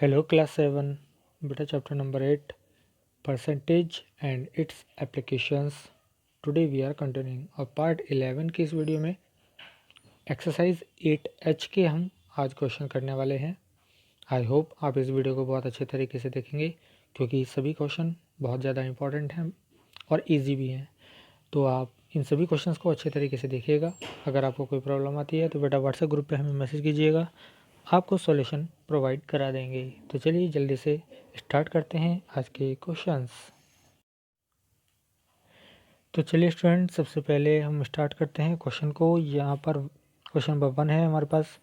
Hello class 7 beta chapter number 8 percentage and its applications. Today we are continuing और part 11 की इस video में exercise 8H के हम आज क्वेश्चन करने वाले हैं। आई होप आप इस वीडियो को बहुत अच्छे तरीके से देखेंगे क्योंकि सभी क्वेश्चन बहुत ज़्यादा इंपॉर्टेंट हैं और इजी भी हैं। तो आप इन सभी क्वेश्चंस को अच्छे तरीके से देखिएगा। अगर आपको कोई प्रॉब्लम आती है तो बेटा व्हाट्सएप ग्रुप पे हमें मैसेज कीजिएगा, आपको सॉल्यूशन प्रोवाइड करा देंगे। तो चलिए जल्दी से स्टार्ट करते हैं आज के क्वेश्चंस। तो चलिए स्टूडेंट, सबसे पहले हम स्टार्ट करते हैं क्वेश्चन को। यहाँ पर क्वेश्चन नंबर 1 है हमारे पास।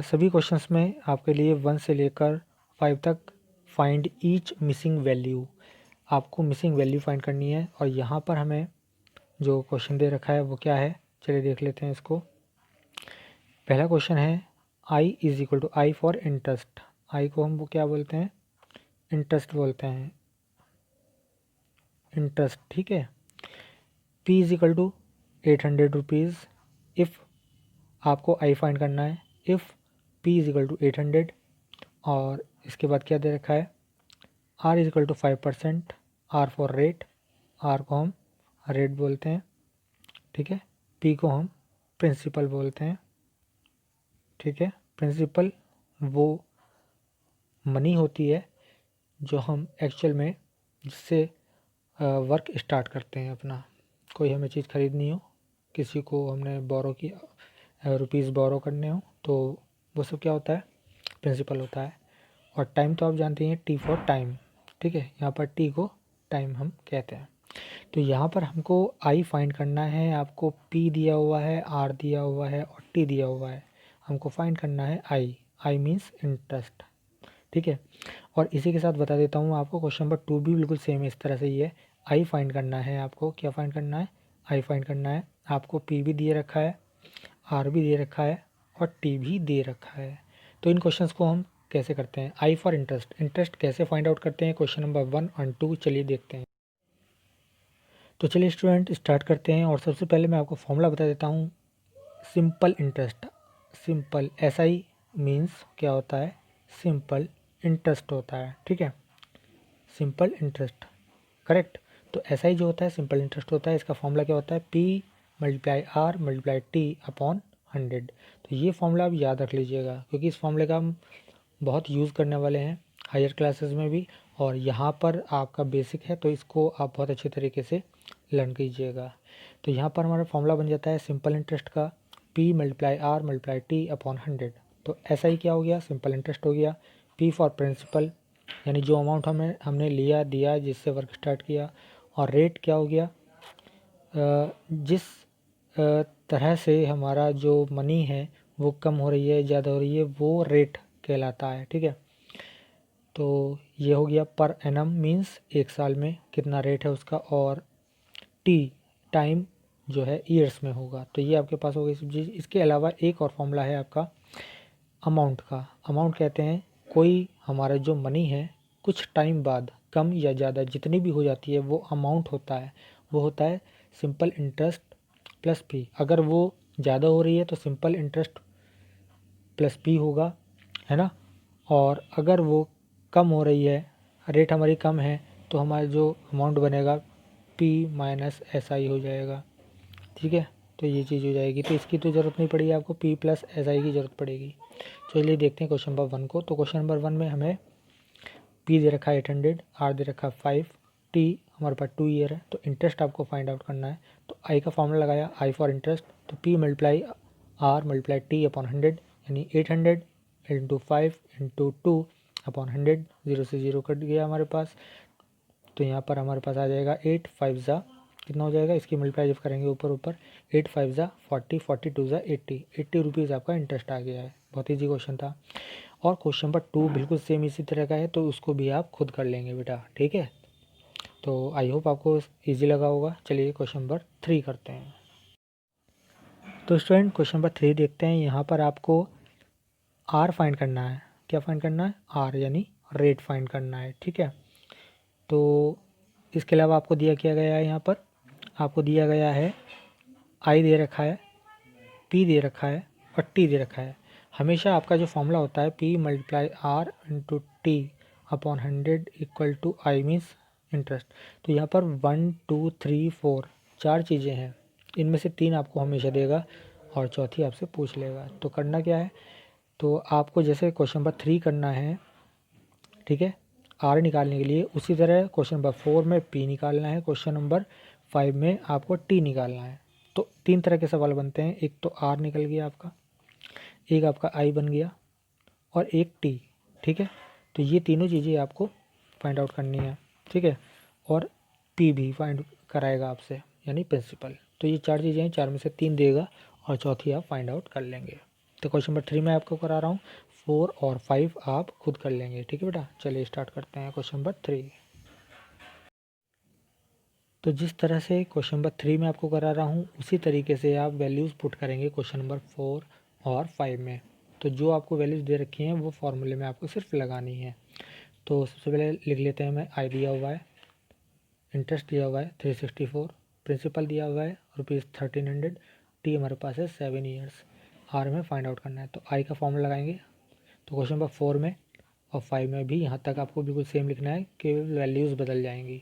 सभी क्वेश्चंस में आपके लिए 1 से लेकर 5 तक फाइंड ईच मिसिंग वैल्यू, आपको मिसिंग वैल्यू फाइंड करनी है। और यहाँ पर हमें जो क्वेश्चन दे रखा है वो क्या है, चलिए देख लेते हैं इसको। पहला क्वेश्चन है I is equal to I for interest. I को हम वो क्या बोलते हैं, इंटरेस्ट बोलते हैं, इंटरेस्ट, ठीक है। P is equal to 800 rupees. If आपको आई फाइंड करना है, if P is equal to 800। और इसके बाद क्या दे रखा है, R is equal to 5%। R for rate, R को हम रेट बोलते हैं, ठीक है। पी को हम प्रिंसिपल बोलते हैं, ठीक है। प्रिंसिपल वो मनी होती है जो हम एक्चुअल में जिससे वर्क स्टार्ट करते हैं अपना। कोई हमें चीज़ खरीदनी हो, किसी को हमने बोरो किया, रुपीज़ बोरो करने हो, तो वो सब क्या होता है, प्रिंसिपल होता है। और टाइम तो आप जानते हैं, टी फॉर टाइम, ठीक है। यहाँ पर टी को टाइम हम कहते हैं। तो यहाँ पर हमको आई फाइंड करना है, आपको पी दिया हुआ है, आर दिया हुआ है और टी दिया हुआ है। हमको फाइंड करना है आई, आई मीन्स इंटरेस्ट, ठीक है। और इसी के साथ बता देता हूँ आपको, क्वेश्चन नंबर 2 भी बिल्कुल सेम इस तरह से ही है। आई फाइंड करना है, आपको क्या फाइंड करना है, आई फाइंड करना है। आपको पी भी दिए रखा है, आर भी दे रखा है और टी भी दे रखा है। तो इन क्वेश्चंस को हम कैसे करते हैं, आई फॉर इंटरेस्ट, इंटरेस्ट कैसे फाइंड आउट करते हैं, क्वेश्चन नंबर 1 और 2 चलिए देखते हैं। तो चलिए स्टूडेंट स्टार्ट करते हैं। और सबसे पहले मैं आपको फॉर्मूला बता देता हूँ, simple interest. Simple S I means क्या होता है, सिंपल इंटरेस्ट होता है, ठीक है। Simple interest, correct. तो एस आई जो होता है सिंपल इंटरेस्ट होता है। इसका फॉर्मूला क्या होता है, P multiply R multiply T upon 100। तो ये फॉर्मूला आप याद रख लीजिएगा क्योंकि इस फॉर्मूले का हम बहुत यूज़ करने वाले हैं हायर क्लासेस में भी, और यहाँ पर आपका बेसिक है तो इसको आप बहुत अच्छे तरीके से लर्न कीजिएगा। तो यहाँ पर हमारा फॉर्मूला बन जाता है सिंपल इंटरेस्ट का, P multiply R multiply T upon 100। तो ऐसा ही क्या हो गया, सिंपल इंटरेस्ट हो गया। पी फॉर प्रिंसिपल, यानी जो अमाउंट हमने लिया दिया जिससे वर्क स्टार्ट किया। और रेट क्या हो गया, जिस तरह से हमारा जो मनी है वो कम हो रही है ज़्यादा हो रही है, वो रेट कहलाता है, ठीक है। तो ये हो गया पर एनम मीन्स एक साल में कितना रेट है उसका, और टी टाइम जो है ईयर्स में होगा। तो ये आपके पास हो गई सब चीज़। इसके अलावा एक और फॉर्मूला है आपका अमाउंट का। अमाउंट कहते हैं कोई हमारा जो मनी है कुछ टाइम बाद कम या ज़्यादा जितनी भी हो जाती है वो अमाउंट होता है, वो होता है सिंपल इंटरेस्ट प्लस पी। अगर वो ज़्यादा हो रही है तो सिंपल इंटरेस्ट प्लस पी होगा, है ना। और अगर वो कम हो रही है, रेट हमारी कम है, तो हमारा जो अमाउंट बनेगा पी माइनस एस आई हो जाएगा, ठीक है। तो ये चीज़ हो जाएगी, तो इसकी तो ज़रूरत नहीं पड़ेगी आपको, पी प्लस एस आई की ज़रूरत पड़ेगी। चलिए देखते हैं क्वेश्चन नंबर 1 को। तो क्वेश्चन नंबर 1 में हमें पी दे रखा है 800, आर दे रखा है 5, टी हमारे पास 2 ईयर है। तो इंटरेस्ट आपको फाइंड आउट करना है। तो आई का फॉर्मूला लगाया, आई फॉर इंटरेस्ट, तो P multiply R multiply T upon 100, यानी 800 इंटू 5 इंटू 2 अपॉन 100। 0 से 0 कट गया हमारे पास। तो यहाँ पर हमारे पास आ जाएगा 8 5 ज़ा कितना हो जाएगा, इसकी मल्टीप्लाई जब करेंगे ऊपर ऊपर, 8 5 ज़ा 40, 42 ज़ा 80 रुपीज़ आपका इंटरेस्ट आ गया है। बहुत ईजी क्वेश्चन था। और क्वेश्चन नंबर 2 बिल्कुल सेम इसी तरह का है, तो उसको भी आप खुद कर लेंगे बेटा, ठीक है। तो आई होप आपको ईजी लगा होगा। चलिए क्वेश्चन नंबर 3 करते हैं। तो स्टूडेंट क्वेश्चन नंबर 3 देखते हैं। यहाँ पर आपको आर फाइंड करना है। क्या फाइंड करना है, आर यानी रेट फाइंड करना है, ठीक है। तो इसके अलावा आपको दिया किया गया है, यहाँ पर आपको दिया गया है आई दे रखा है, पी दे रखा है और टी दे रखा है। हमेशा आपका जो फॉर्मूला होता है P multiply R into T upon 100 equal to I means interest. तो यहाँ पर 1 2 3 4 4 चीज़ें हैं, इनमें से 3 आपको हमेशा देगा और चौथी आपसे पूछ लेगा। तो करना क्या है, तो आपको जैसे क्वेश्चन नंबर 3 करना है, ठीक है, आर निकालने के लिए, उसी तरह क्वेश्चन नंबर 4 में पी निकालना है, क्वेश्चन नंबर 5 में आपको टी निकालना है। तो 3 तरह के सवाल बनते हैं, एक तो आर निकल गया आपका, एक आपका आई बन गया और एक टी, ठीक है। तो ये तीनों चीज़ें आपको फाइंड आउट करनी है, ठीक है, और पी भी फाइंड कराएगा आपसे, यानी प्रिंसिपल। तो ये 4 चीज़ें हैं, 4 में से 3 देगा और चौथी आप फाइंड आउट कर लेंगे। तो क्वेश्चन नंबर 3 में आपको करा रहा हूँ, 4 और 5 आप खुद कर लेंगे, ठीक है बेटा। चलिए स्टार्ट करते हैं क्वेश्चन नंबर 3। तो जिस तरह से क्वेश्चन नंबर 3 में आपको करा रहा हूँ, उसी तरीके से आप वैल्यूज़ पुट करेंगे क्वेश्चन नंबर 4 और 5 में। तो जो आपको वैल्यूज़ दे रखी हैं वो फॉर्मूले में आपको सिर्फ लगानी है। तो सबसे पहले लिख लेते हैं, मैं आई दिया हुआ है, इंटरेस्ट दिया हुआ है 364, प्रिंसिपल दिया हुआ है ₹1300, टी हमारे पास है 7 ईयर्स, आर में फाइंड आउट करना है। तो आई का फॉर्मूला लगाएंगे। तो क्वेश्चन नंबर 4 में और 5 में भी यहाँ तक आपको बिल्कुल सेम लिखना है, केवल वैल्यूज़ बदल जाएंगी।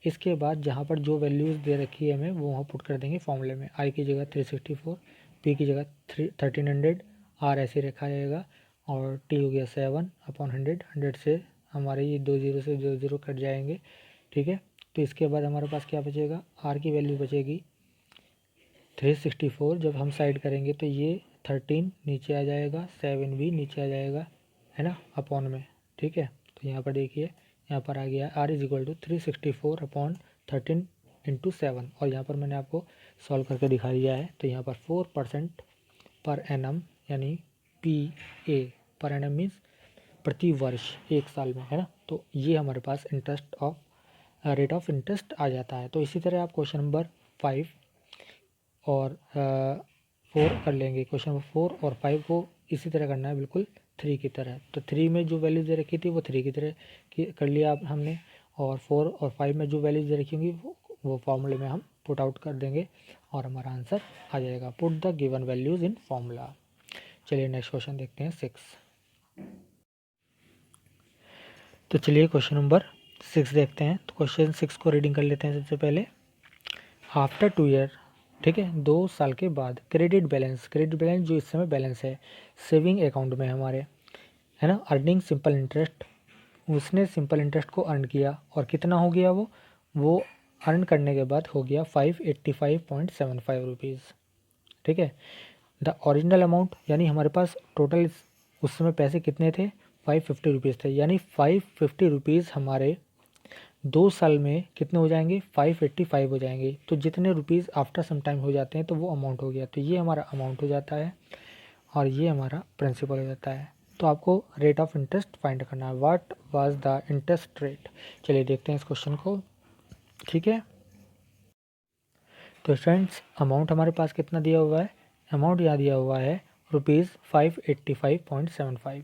इसके बाद जहाँ पर जो वैल्यूज़ दे रखी है हमें वो वहाँ पुट कर देंगे फॉर्मूले में। आई की जगह 364, पी की जगह 1300, आर ऐसे रखा जाएगा और टी हो गया 7 अपॉन 100। 100 से हमारे ये 2 जीरो से 2 जीरो कट जाएंगे, ठीक है। तो इसके बाद हमारे पास क्या बचेगा, आर की वैल्यू बचेगी 364। जब हम साइड करेंगे तो ये 13 नीचे आ जाएगा, 7 भी नीचे आ जाएगा, है ना, अपॉन में, ठीक है। तो यहाँ पर देखिए, यहाँ पर आ गया R is equal to 364 upon 13 into 7, और यहाँ पर मैंने आपको सॉल्व करके दिखा दिया है। तो यहाँ पर 4% पर एनम, यानी P A per annum means प्रति वर्ष, एक साल में, है ना। तो ये हमारे पास interest of rate of interest आ जाता है। तो इसी तरह आप क्वेश्चन नंबर 5 और 4 कर लेंगे। क्वेश्चन नंबर 4 और 5 को इसी तरह करना है, बिल्कुल 3 की तरह। तो 3 में जो वैल्यूज दे रखी थी वो 3 की तरह कर लिया आप हमने, और 4 और 5 में जो वैल्यूज दे रखी होंगी वो फॉर्मूले में हम पुट आउट कर देंगे और हमारा आंसर आ जाएगा। Put the given values in formula. चलिए नेक्स्ट क्वेश्चन देखते हैं 6। तो चलिए क्वेश्चन नंबर 6 देखते हैं। तो क्वेश्चन 6 को रीडिंग कर लेते हैं सबसे पहले। आफ्टर 2 ईयर, ठीक है, 2 साल के बाद, क्रेडिट बैलेंस जो इस समय बैलेंस है सेविंग अकाउंट में हमारे, है ना, अर्निंग सिंपल इंटरेस्ट, उसने सिंपल इंटरेस्ट को अर्न किया और कितना हो गया वो अर्न करने के बाद हो गया 585.75 रुपीज़, ठीक है। द ओरिजिनल अमाउंट, यानी हमारे पास टोटल उस समय पैसे कितने थे, 550 रुपीज़ थे, यानी 550 रुपीज़ हमारे 2 साल में कितने हो जाएंगे, 585 हो जाएंगे। तो जितने रुपीज़ आफ्टर सम टाइम हो जाते हैं तो वो अमाउंट हो गया। तो ये हमारा अमाउंट हो जाता है और ये हमारा प्रिंसिपल हो जाता है। तो आपको रेट ऑफ इंटरेस्ट फाइंड करना है, what was the interest rate. चलिए देखते हैं इस क्वेश्चन को, ठीक है। तो फ्रेंड्स अमाउंट हमारे पास कितना दिया हुआ है, अमाउंट यहाँ दिया हुआ है ₹585.75।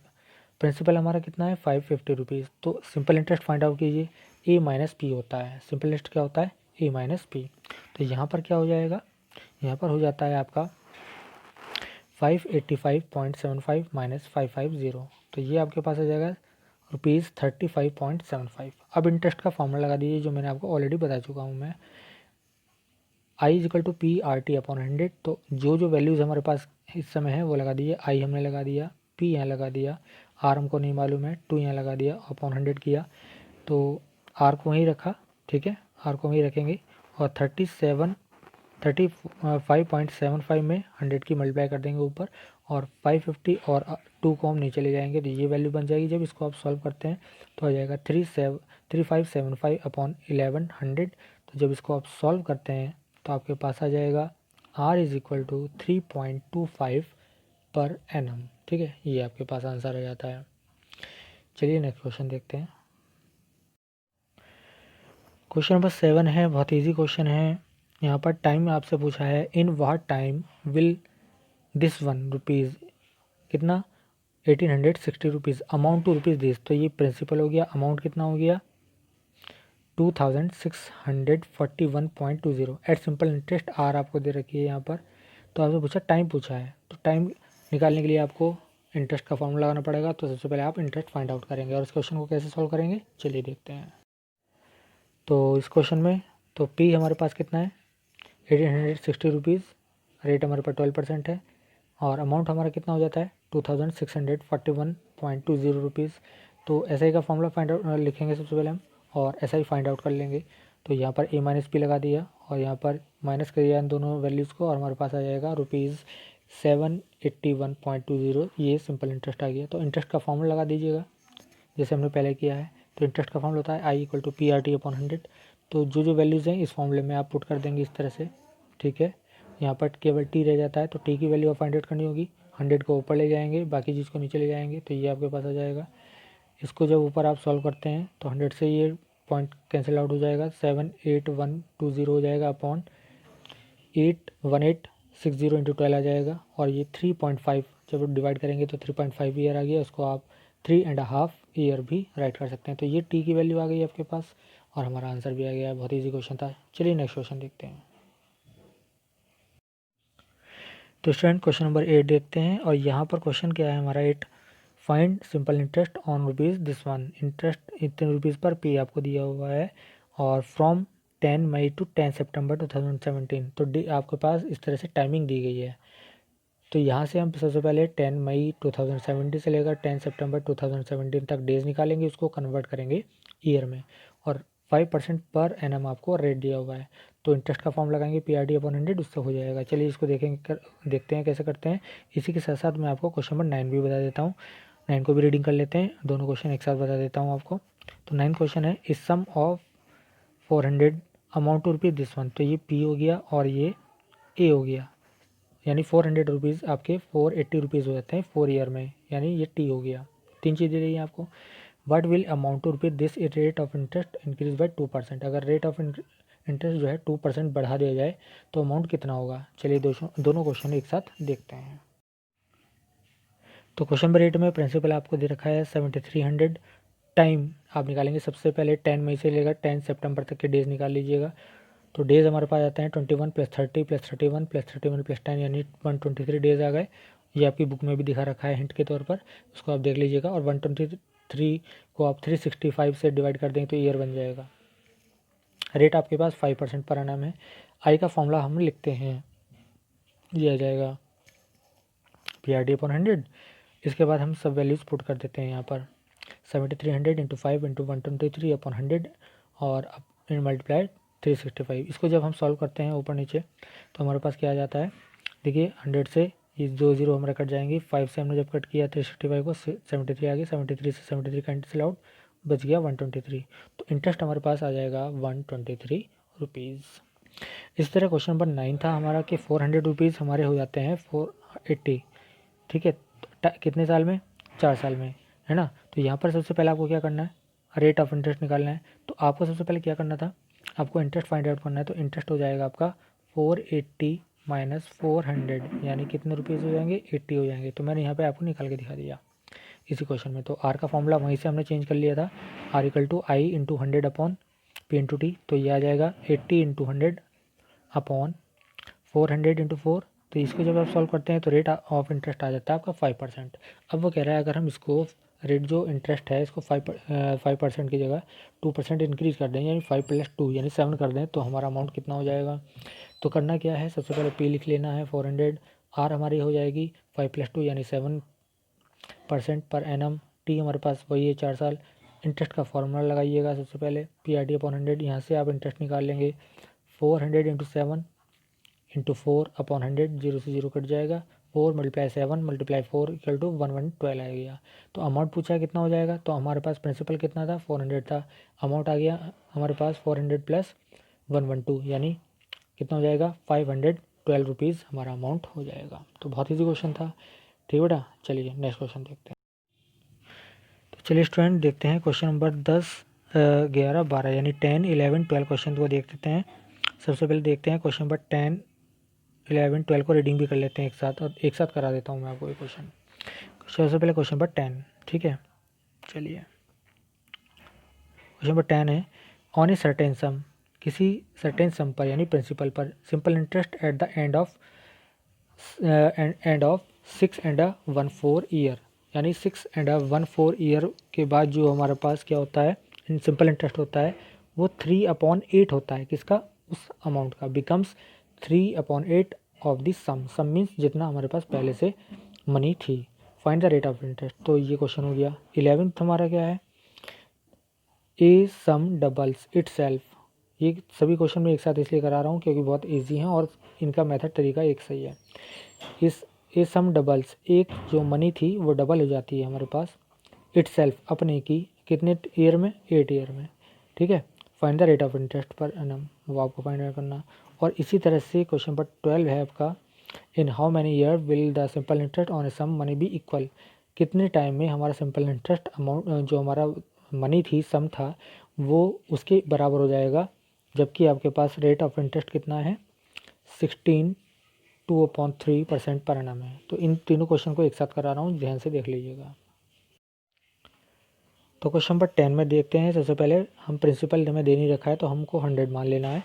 प्रिंसिपल हमारा कितना है, 550 रुपीज़। तो सिंपल इंटरेस्ट फाइंड आउट कीजिए, ए माइनस पी होता है, सिंपल इंटरेस्ट क्या होता है, ए माइनस पी। तो यहाँ पर क्या हो जाएगा, यहाँ पर हो जाता है आपका 585.75 माइनस 550। तो ये आपके पास आ जाएगा ₹35.75। अब इंटरेस्ट का फॉर्मूला लगा दीजिए, जो मैंने आपको ऑलरेडी बता चुका हूँ मैं, I is equal to P R T upon 100। तो जो वैल्यूज़ हमारे पास इस समय है वो लगा दीजिए, आई हमने लगा दिया, पी यहाँ लगा दिया, आर हमको नहीं मालूम है, 2 यहाँ लगा दिया, अपॉन 100 किया, तो आर को वहीं रखा, ठीक है, आर को वहीं रखेंगे और 35.75 में 100 की मल्टीप्लाई कर देंगे ऊपर, और 550 और 2 को हम नीचे ले जाएंगे तो ये वैल्यू बन जाएगी। जब इसको आप सॉल्व करते हैं तो आ जाएगा 3575 अपॉन 1100। तो जब इसको आप सॉल्व करते हैं तो आपके पास आ जाएगा R is equal to 3.25 per annum, ठीक है, ये आपके पास आंसर आ जाता है। चलिए नेक्स्ट क्वेश्चन देखते हैं। क्वेश्चन नंबर 7 है, बहुत इजी क्वेश्चन है। यहाँ पर टाइम आपसे पूछा है, in what time will this one rupees, कितना, 1860 rupees, amount to rupees this. तो ये प्रिंसिपल हो गया, अमाउंट कितना हो गया 2641.20 एट सिंपल इंटरेस्ट, आर आपको दे रखी है यहाँ पर। तो आपसे पूछा टाइम पूछा है, तो टाइम निकालने के लिए आपको इंटरेस्ट का फॉर्मूला लगाना पड़ेगा। तो सबसे पहले आप इंटरेस्ट फाइंड आउट करेंगे। और इस क्वेश्चन को कैसे सॉल्व करेंगे चलिए देखते हैं। तो इस क्वेश्चन में तो पी हमारे पास कितना है 1860 रुपीज़, रेट हमारे पास 12% है और अमाउंट हमारा कितना हो जाता है 2641.20 रुपीज़। तो एस आई का फॉर्मूला फाइंड आउट लिखेंगे सबसे पहले हम और एस आई फाइंड आउट कर लेंगे। तो यहाँ पर ए माइनस पी लगा दिया और यहाँ पर माइनस कर दिया इन दोनों वैल्यूज़ को और हमारे पास आ जाएगा ₹781.20। ये सिंपल इंटरेस्ट आ गया। तो इंटरेस्ट का फॉर्मूला लगा दीजिएगा जैसे हमने पहले किया है। तो इंटरेस्ट का फॉर्मूला होता है I equal to P R T upon 100। तो जो वैल्यूज़ हैं इस फॉर्मूले में आप पुट कर देंगे इस तरह से, ठीक है। यहाँ पर केवल टी रह जाता है तो टी की वैल्यू आप फाइंड आउट करनी होगी। 100 को ऊपर ले जाएंगे, बाकी चीज़ को नीचे ले जाएंगे, तो ये आपके पास आ जाएगा। इसको जब ऊपर आप सॉल्व करते हैं तो 100 से ये पॉइंट कैंसिल आउट हो जाएगा, 78120 हो जाएगा अपॉन 81860 इंटू 12 आ जाएगा। और ये 3.5 जब डिवाइड करेंगे तो 3.5 ईयर आ गया। इसको आप 3.5 ईयर भी राइट कर सकते हैं। तो ये टी की वैल्यू आ गई आपके पास और हमारा आंसर भी आ गया है। बहुत ईजी क्वेश्चन था। चलिए नेक्स्ट क्वेश्चन देखते हैं। तो स्टूडेंट क्वेश्चन नंबर 8 देखते हैं और यहाँ पर क्वेश्चन क्या है हमारा 8, find simple interest on rupees this one. Interest इतने रुपीज़ पर पे आपको दिया हुआ है और फ्रॉम 10 मई टू 10 सितंबर 2017। तो आपके पास इस तरह से टाइमिंग दी गई है। तो यहाँ से हम सबसे पहले 10 मई 2017 से लेकर 10 सितंबर 2017 तक डेज़ निकालेंगे, उसको कन्वर्ट करेंगे ईयर में और 5% पर एनम आपको रेट दिया हुआ है। तो इंटरेस्ट का फॉर्म लगाएंगे पी आर टी अपॉन 100, उससे हो जाएगा। चलिए इसको देखते हैं कैसे करते हैं। इसी के साथ साथ मैं आपको क्वेश्चन नंबर 9 भी बता देता हूँ। 9 को भी रीडिंग कर लेते हैं, दोनों क्वेश्चन एक साथ बता देता हूँ आपको। तो 9 क्वेश्चन है इस sum of 400 amount to rupees this one. तो ये पी हो गया और ये ए हो गया, यानी 400 रुपीज़ आपके 480 रुपीज़ हो जाते हैं 4 ईयर में, यानी ये टी हो गया। 3 चीज़ें रही हैं आपको। What will amount to rupees this rate of interest increase by 2%। अगर रेट ऑफ इंटरेस्ट जो है 2% बढ़ा दिया जाए तो अमाउंट कितना होगा। चलिए दोनों क्वेश्चन एक साथ देखते हैं। तो क्वेश्चन नंबर 8 में प्रिंसिपल आपको दे रखा है 7300। टाइम आप निकालेंगे सबसे पहले 10 मई से लेकर 10 सितंबर तक के डेज निकाल लीजिएगा। तो डेज़ हमारे पास आते हैं 21 + 30 + 31 + 31 + 10 यानी 123 डेज़ आ गए। ये आपकी बुक में भी दिखा रखा है हिंट के तौर पर, उसको आप देख लीजिएगा। और 123 को आप 365 से डिवाइड कर देंगे तो ईयर बन जाएगा। रेट आपके पास 5% पर एनम है। आई का फॉर्मूला हम लिखते हैं, ये आ जाएगा पी आर डी अपॉन 100। इसके बाद हम सब वैल्यूज़ पुट कर देते हैं यहाँ पर 7300 इंटू 5 इंटू 123 अपॉन 100 और मल्टीप्लाई 365। इसको जब हम सॉल्व करते हैं ऊपर नीचे तो हमारे पास क्या आ जाता है, देखिए 100 से ये 2 जीरो हमारे कट जाएंगे, 5 से हमने जब कट किया 365 को 73 आ गया, 73 से 73 कैंसिल आउट, बच गया 123। तो इंटरेस्ट हमारे पास आ जाएगा 123 रुपीज़। इस तरह क्वेश्चन नंबर 9 था हमारा कि 400 रुपीज़ हमारे हो जाते हैं 480, ठीक है। कितने साल में 4 साल में, है ना। तो यहाँ पर सबसे पहले आपको क्या करना है, रेट ऑफ इंटरेस्ट निकालना है। तो आपको सबसे पहले क्या करना था, आपको इंटरेस्ट फाइंड आउट करना है। तो इंटरेस्ट हो जाएगा आपका 480 माइनस 400 यानी कितने रुपीज़ हो जाएंगे 80 हो जाएंगे। तो मैंने यहाँ पे आपको निकाल के दिखा दिया इसी क्वेश्चन में। तो आर का फॉर्मूला वहीं से हमने चेंज कर लिया था, R equal to I into 100 upon P into T. तो ये आ जाएगा 80 इंटू 100 अपॉन 400 इंटू 4। तो इसको जब आप सॉल्व करते हैं तो रेट ऑफ इंटरेस्ट आ जाता है आपका 5%। अब वो कह रहा है अगर हम इसको रेट जो इंटरेस्ट है इसको 5% की जगह 2% इंक्रीज़ कर दें, यानी 5 + 2 यानी 7 कर दें, तो हमारा अमाउंट कितना हो जाएगा। तो करना क्या है, सबसे पहले पी लिख लेना है 400, आर हमारी हो जाएगी 5 + 2 यानी 7% पर एनम, टी हमारे पास वही है 4 साल। इंटरेस्ट का फॉर्मूला लगाइएगा सबसे पहले पी आर टी अपॉन 100, यहाँ से आप इंटरेस्ट निकाल लेंगे 400 इंटू 7 इंटू 4 अपॉन 100, 0 से 0 कट जाएगा, 4 × 7 × 4 इक्वल टू 1112 आ गया। तो अमाउंट पूछा कितना हो जाएगा, तो हमारे पास प्रिंसिपल कितना था 400 था, अमाउंट आ गया हमारे पास 400 + 112 यानी कितना हो जाएगा 512 रुपीज़ हमारा अमाउंट हो जाएगा। तो बहुत ईजी क्वेश्चन था, ठीक है बेटा। चलिए नेक्स्ट क्वेश्चन देखते हैं। तो चलिए स्टूडेंट देखते हैं क्वेश्चन नंबर 10, 11, 12 यानी 10, 11, 12 क्वेश्चन को देख लेते हैं। सबसे पहले देखते हैं क्वेश्चन नंबर 10, 11, 12 को रीडिंग भी कर लेते हैं एक साथ, और एक साथ करा देता हूँ मैं आपको ये क्वेश्चन। सबसे पहले क्वेश्चन नंबर 10, ठीक है। चलिए क्वेश्चन नंबर 10 है, ऑन ए सर्टेन सम, किसी सर्टेन सम पर यानी प्रिंसिपल पर simple interest at the end of 6 and 1/4 year यानी 6.14 ईयर के बाद जो हमारे पास क्या होता है, सिंपल इंटरेस्ट होता है, वो 3/8 होता है। किसका? उस अमाउंट का। Becomes 3/8 of the sum. Sum means जितना हमारे पास पहले से मनी थी। Find the rate of interest. तो ये क्वेश्चन हो गया। 11th हमारा क्या है? A sum doubles itself. ये सभी क्वेश्चन मैं एक साथ इसलिए करा रहा हूँ क्योंकि बहुत ईजी हैं और इनका मेथड तरीका एक सही है। इस ए सम डबल्स, एक जो मनी थी वो डबल हो जाती है हमारे पास इट सेल्फ, अपने की। कितने ईयर में? 8 ईयर में। ठीक है। Find the rate of interest per annum, वो आपको फाइंड करना। और इसी तरह से क्वेश्चन नंबर 12 है आपका, in how many year will the simple interest on a sum money be equal. कितने टाइम में हमारा सिंपल इंटरेस्ट अमाउंट जो हमारा मनी थी, सम था, वो उसके बराबर हो जाएगा, जबकि आपके पास रेट ऑफ इंटरेस्ट कितना है? 16.2/3% पर एनम है। तो इन तीनों क्वेश्चन को एक साथ करा रहा हूँ, ध्यान से देख लीजिएगा। तो क्वेश्चन नंबर 10 में देखते हैं। सबसे पहले हम प्रिंसिपल हमें दे नहीं रखा है तो हमको 100 मान लेना है।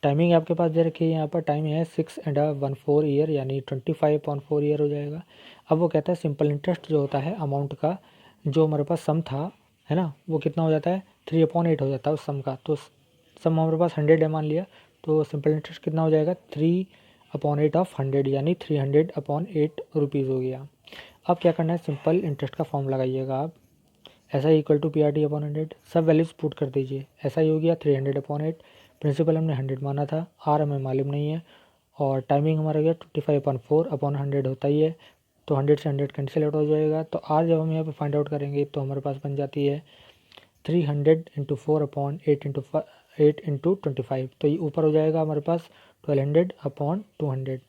टाइमिंग आपके पास दे रखी है, यहाँ पर टाइम है 6.14 ईयर, यानी 25/4 ईयर हो जाएगा। अब वो कहता है सिंपल इंटरेस्ट जो होता है अमाउंट का, जो हमारे पास सम था, है ना, वो कितना हो जाता है? 3/8 हो जाता है उस सम का। तो सम हमारे पास 100 है मान लिया, तो सिंपल इंटरेस्ट कितना हो जाएगा? 3/8 ऑफ 100, यानी 300/8 रुपीज़ हो गया। अब क्या करना है? सिंपल इंटरेस्ट का फॉर्म लगाइएगा आप। S I equal to PRT/100, सब वैल्यूज पुट कर दीजिए। एस आई हो गया 300/8, प्रिंसिपल हमने 100 माना था, आर हमें मालूम नहीं है, और टाइमिंग हमारा गया 25/4/100 होता ही है, तो 100 से 100 कैंसिल आउट हो जाएगा। तो आर जब हम यहाँ पे फाइंड आउट करेंगे तो हमारे पास बन जाती है 300 × 4/8 × 25। तो ये ऊपर हो जाएगा हमारे पास 1200/200।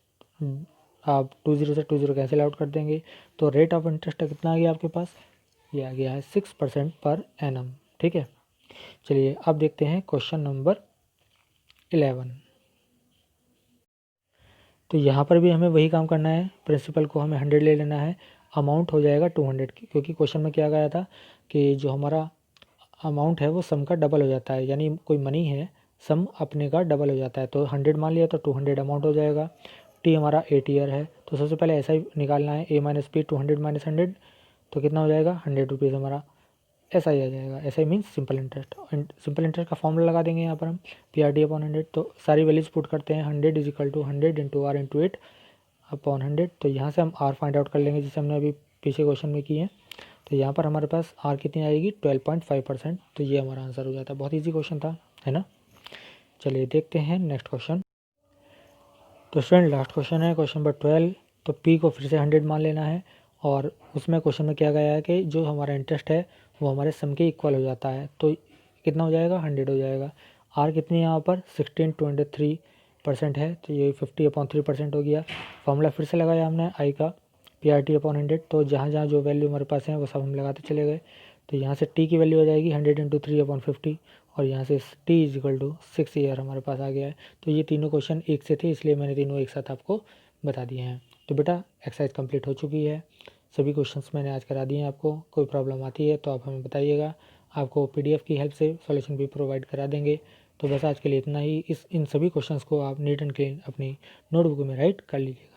आप 20 से 20 कैंसिल आउट कर देंगे, तो रेट ऑफ इंटरेस्ट कितना आ गया आपके पास? ये आ गया है 6% पर एनम। ठीक है। चलिए अब देखते हैं क्वेश्चन नंबर 11। तो यहाँ पर भी हमें वही काम करना है, प्रिंसिपल को हमें 100 ले लेना है, अमाउंट हो जाएगा 200 की, क्योंकि क्वेश्चन में क्या गया था कि जो हमारा अमाउंट है वो सम का डबल हो जाता है, यानी कोई मनी है, सम अपने का डबल हो जाता है। तो 100 मान लिया तो 200 अमाउंट हो जाएगा। टी हमारा 8 ईयर है, तो सबसे पहले ऐसा ही निकालना है, A - P 200 - 100, तो कितना हो जाएगा? 100 रुपीज़ हमारा ऐसा ही आ जाएगा। ऐसा ही means simple interest. Simple interest का फॉर्मूला लगा देंगे यहाँ पर हम, PRT/100। तो सारी वैल्यूज पुट करते हैं, 100 = 100 × R × 8/100। तो यहाँ से हम R फाइंड आउट कर लेंगे, जिसे हमने अभी पीछे क्वेश्चन में किए हैं। तो यहाँ पर हमारे पास R कितनी आएगी? 12.5%। तो ये हमारा आंसर हो जाता है। बहुत ईजी क्वेश्चन था, है ना। चलिए देखते हैं नेक्स्ट क्वेश्चन। तो स्टूडेंट लास्ट क्वेश्चन है, क्वेश्चन नंबर 12। तो P को फिर से 100 मान लेना है, और उसमें क्वेश्चन में क्या गया है कि जो हमारा इंटरेस्ट है वो हमारे सम के इक्वल हो जाता है। तो कितना हो जाएगा? 100 हो जाएगा। आर कितनी है यहाँ पर? 16.23% है, तो ये 50/3% हो गया। फॉर्मूला फिर से लगाया हमने आई का, PRT/100। तो जहाँ जहाँ जो वैल्यू हमारे पास है वो सब हम लगाते चले गए। तो यहाँ से टी की वैल्यू हो जाएगी 100 × 3/50, और यहाँ से टी = 6 ईयर हमारे पास आ गया है। तो ये तीनों क्वेश्चन एक से थे, इसलिए मैंने तीनों एक साथ आपको बता दिए हैं। तो बेटा एक्सरसाइज कंप्लीट हो चुकी है, सभी क्वेश्चंस मैंने आज करा दिए हैं आपको। कोई प्रॉब्लम आती है तो आप हमें बताइएगा, आपको PDF की हेल्प से सॉल्यूशन भी प्रोवाइड करा देंगे। तो बस आज के लिए इतना ही। इन सभी क्वेश्चंस को आप नीट एंड क्लीन अपनी नोटबुक में राइट कर लीजिएगा।